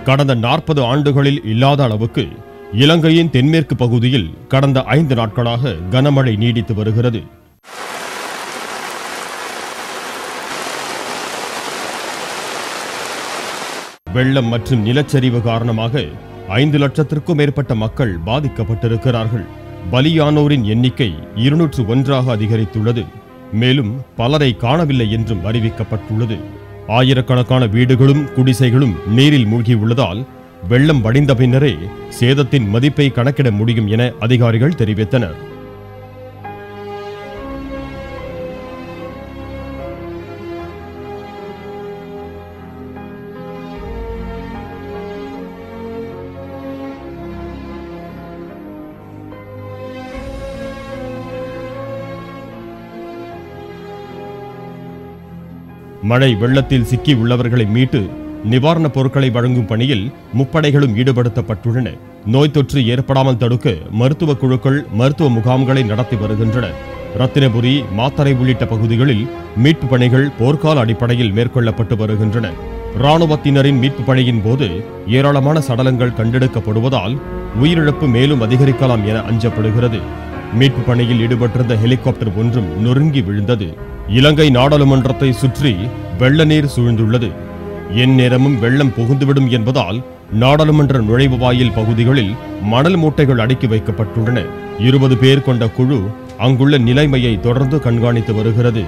கடந்த 40 ஆண்டுகளில் இல்லாத அளவுக்கு இலங்கையின் தென்மேற்கு பகுதியில் கடந்த 5 நாட்களாக கனமழை நீடித்து வருகிறது. வெள்ளம் மற்றும் நிலச்சரிவு காரணமாக 5 லட்சத்திற்கும் மேற்பட்ட மக்கள் பாதிக்கப்பட்டிருக்கிறார்கள். பலியானோரின் எண்ணிக்கை 201ஆக அதிகரித்துள்ளது. மேலும் பலரை காணவில்லை என்றும் அறிவிக்கப்பட்டுள்ளது. ஆயிரக்கணக்கான வீடுகளும் குடிசைகளும் நீரில் மூழ்கியுள்ளதால் வெள்ளம் வடிந்த பின்னரே சேதத்தின் மதிப்பை கணக்கிட முடியும் என அதிகாரிகள் தெரிவித்தனர். மழை வெள்ளத்தில் சிக்கி உள்ளவர்களை மீட்டு நிவாரணப் பொருட்களை வழங்கும் பணியில் முப்படைகளும் ஈடுபடுத்தப்பட்டுள்ளன. நோய் தொற்று ஏற்படாமல் தடுக்க மருத்துவ குழுக்கள் மருத்துவ முகாம்களை நடத்தி வருகின்றன. ரத்தினபுரி, மாத்தறை உள்ளிட்ட பகுதிகளில் மீட்பு பணிகள் போர்க்கால அடிப்படையில் மேற்கொள்ளப்பட்டு வருகின்றன. இராணுவத்தினரின் மீட்பு பணியின் போது ஏராளமான சடலங்கள் கண்டெடுக்கப்படுவதால் உயிரிழப்பு மேலும் அதிகரிக்கலாம் என அஞ்சப்படுகிறது. மீட்பு பணியில் ஈடுபட்டிருந்த ஹெலிகாப்டர் ஒன்றும் நொறுங்கி விழுந்தது. இலங்கை நாடாளுமன்றத்தை சுற்றி வெள்ள நீர் சூழ்ந்துள்ளது. எந்நேரமும் வெள்ளம் புகுந்துவிடும் என்பதால் நாடாளுமன்ற நுழைவு வாயில் பகுதிகளில் மணல் மூட்டைகள் அடுக்கி வைக்கப்பட்டுள்ளன. 20 பேர் கொண்ட குழு அங்குள்ள நிலைமையை தொடர்ந்து கண்காணித்து வருகிறது.